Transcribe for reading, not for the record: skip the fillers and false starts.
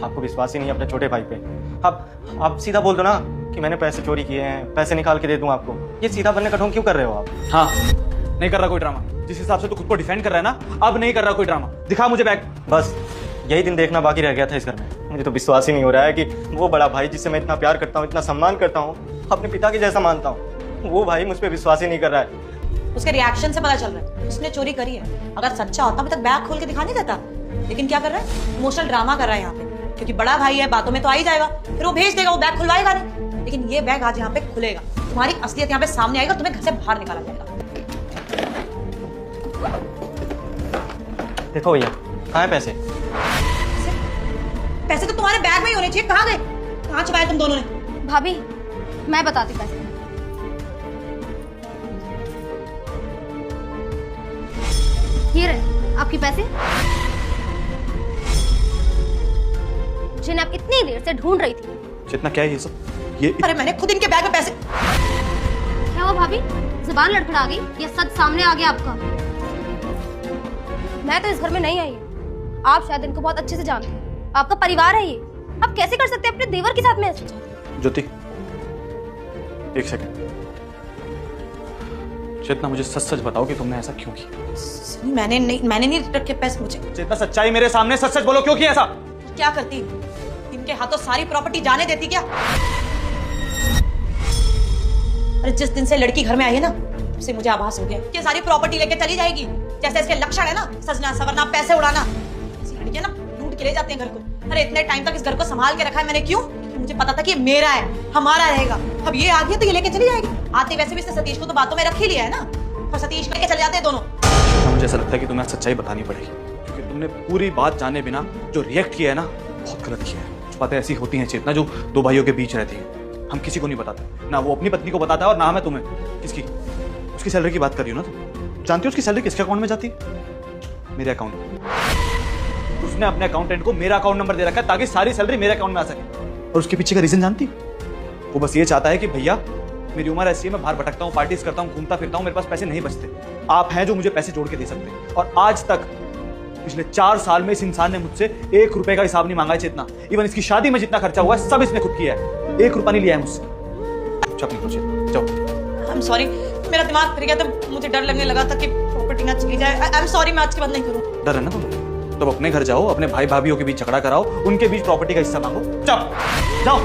आपको विश्वास ही नहीं है अपने छोटे भाई पे। आप सीधा बोल दो ना कि मैंने पैसे चोरी किए हैं, पैसे निकाल के दे दूं आपको। ये सीधा बनने का ढोंग क्यों कर रहे हो आप? हाँ, नहीं कर रहा कोई ड्रामा। जिस हिसाब से तू खुद को डिफेंड कर रहा है ना, अब नहीं कर रहा कोई ड्रामा। दिखा मुझे बैग। बस यही दिन देखना बाकी रह गया था इस घर में। मुझे तो विश्वास ही नहीं हो रहा है कि वो बड़ा भाई जिससे मैं इतना प्यार करता हूँ, इतना सम्मान करता हूँ, अपने पिता के जैसा मानता हूँ, वो भाई मुझ पर विश्वास ही नहीं कर रहा है। उसके रिएक्शन से पता चल रहा है उसने चोरी करी है। अगर सच्चा होता अभी तक बैग खोल के दिखा नहीं देता। लेकिन क्या कर रहा है? इमोशनल ड्रामा कर रहा है यहाँ पे, क्योंकि बड़ा भाई है, बातों में तो आ ही जाएगा, फिर वो भेज देगा, वो बैग खुलवाएगा नहीं। लेकिन ये बैग आज यहाँ पे खुलेगा, तुम्हारी असलियत यहाँ पे सामने आएगा, तुम्हें घर से बाहर निकाला जाएगा। देखो भैया, कहाँ है पैसे? पैसे तो तुम्हारे बैग में ही होने चाहिए, कहाँ गए? कहाँ छुपाए तुम दोनों ने? भाभी मैं बताती पैसे। ये रहे आपके पैसे, जिन्हें आप इतनी देर से ढूंढ रही थी। जितना क्या है ये सब? ये अरे मैंने खुद इनके बैग में पैसे। क्या हुआ भाभी, जुबान लड़खड़ा गई? ये सच सामने आ गया आपका? मैं तो इस घर में नहीं आई हूँ, आप शायद इनको बहुत अच्छे से जानते हैं, आपका परिवार है ये। आप कैसे कर सकते हैं अपने देवर के साथ में ऐसा? ज्योति, एक सेकंड। चेतना, मुझे सच सच बताओ कि तुमने ऐसा क्यों किया? मैंने नहीं रखे पैसे मुझे। चेतना, सच्चाई मेरे सामने सच सच बोलो, क्यों किया ऐसा? क्या करती? इनके हाथों सारी प्रॉपर्टी जाने देती क्या? अरे जिस दिन से लड़की घर में आई है ना, तब से मुझे आभास हो गया कि सारी प्रॉपर्टी लेके चली जाएगी। जैसे इसके लक्षण है ना, सजना सवरना, पैसे उड़ाना। ऐसी लड़कियां ना लूट के ले जाते हैं घर को। अरे इतने टाइम तक इस घर को संभाल के रखा है मैंने, क्यों? क्योंकि मुझे पता था कि ये मेरा है, हमारा रहेगा। अब ये आ गया तो ये लेके चली जाएगी। आते वैसे भी इसने सतीश को तो बातों में रख ही लिया है ना, और सतीश लेके चले जाते हैं दोनों। मुझे ऐसा लगता है कि तुम्हें सच्चाई बतानी पड़ेगी, क्योंकि तुमने पूरी बात जाने बिना जो रिएक्ट किया है ना, बहुत गलत किया है। कुछ बातें ऐसी होती हैं चेतना जो दो भाइयों के बीच रहती है, हम किसी को नहीं बताते। ना वो अपनी पत्नी को बताता है और ना मैं तुम्हें। किसकी? उसकी सैलरी की बात कर रही हो ना तुम? जानती हो उसकी सैलरी किसके अकाउंट में जाती है? मेरे अकाउंट में। उसने अपने अकाउंटेंट को मेरा अकाउंट नंबर दे रखा है ताकि सारी सैलरी मेरे अकाउंट में आ सके। और उसके पीछे का रीजन जानती? वो बस ये चाहता है कि भैया मेरी उम्र ऐसी है, मैं बाहर भटकता हूँ, पार्टीज करता हूँ, घूमता फिरता हूँ, मेरे पास पैसे नहीं बचते। आप हैं जो मुझे पैसे जोड़ के दे सकते हैं। और आज तक पिछले 4 साल में इस इंसान ने मुझसे 1 रुपए का हिसाब नहीं मांगा है चेतना। इवन इसकी शादी में जितना खर्चा हुआ है सब इसने खुद किया है, 1 रुपया नहीं लिया है मुझसे। चुप निकलो चेतना, जाओ। आई एम सॉरी, मेरा दिमाग फिर गया था, मुझे डर लगने लगा था कि प्रॉपर्टी ना चली जाए। आई एम सॉरी, मैं आज के बाद नहीं करूँ। डर है ना तुम्हें? तो अपने घर जाओ, अपने भाई भाभीओं के बीच झगड़ा कराओ, उनके बीच प्रॉपर्टी का हिस्सा मांगो। जाओ जाओ।